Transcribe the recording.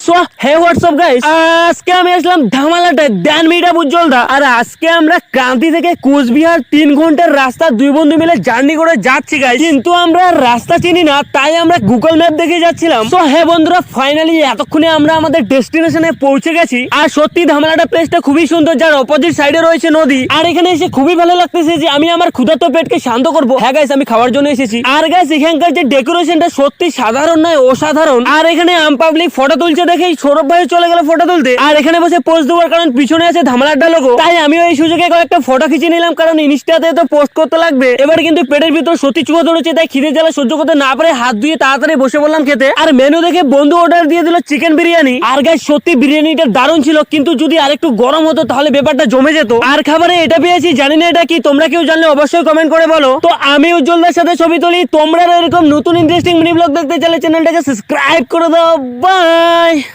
So hey WhatsApp guys, আজকে আমি আসলাম ধামালাটা ধ্যান মিটা উজ্জ্বল দা। আর আজকে আমরা ক্রান্তি থেকে কোচবিহার 3 ঘন্টার রাস্তা দুই বন্ধু মিলে জার্নি করে যাচ্ছি গাইস। কিন্তু আমরা রাস্তা চিনি না, তাই আমরা গুগল ম্যাপ দেখে যাচ্ছিলাম। সো হে বন্ধুরা, ফাইনালি এতক্ষণে আমরা আমাদের ডেস্টিনেশনে পৌঁছে গেছি। আর সত্যি ধামালাটা প্লেসটা খুবই সুন্দর, যার অপোজিট সাইডে রয়েছে নদী। আর এখানে এসে খুবই ভালো লাগতেছে যে আমি আমার ক্ষুধার্ত পেটকে শান্ত করবো। হ্যাঁ গাইস, আমি খাওয়ার জন্য এসেছি। আর গাইস, এখানকার যে ডেকোরেশনটা সত্যি সাধারণ নয়, অসাধারণ। আর এখানে আম পাবলিক ফটো তুলছে দেখেই সৌরভ ভাই চলে গেল ফটো তুলতে। আর এখানে বসে পোস্ট দেওয়ার কারণ পিছনে আছে ধামালাড্ডা লোগো, তাই আমিও এই সুযোগে কয়েকটা ফটো খিচে নিলাম, কারণ ইনস্টাতে তো পোস্ট করতে লাগবে। এবার কিন্তু পেটের ভিতর সত্যি চুয়া ধরেছে, তাই খিদে জ্বালা সহ্য করতে না পারে হাত ধুয়ে তাড়াতাড়ি বসে বললাম খেতে। আর মেনু দেখে বন্ধু অর্ডার দিয়ে দিল চিকেন বিরিয়ানি। আর গাইস, সত্যি বিরিয়ানিটা দারুণ ছিল, কিন্তু যদি আরেকটু গরম হতো তাহলে ব্যাপারটা জমে যেত। আর খাবারে এটা পেয়েছি, জানি না এটা কি, তোমরা কেউ জানলে অবশ্যই কমেন্ট করে বলো। তো আমি উজ্জ্বলদার সাথে ছবি তুলি, তোমরা এরকম নতুন ইন্টারেস্টিং মিনি ব্লগ দেখতে চাইলে চ্যানেলটাকে সাবস্ক্রাইব করে দাও। বাই।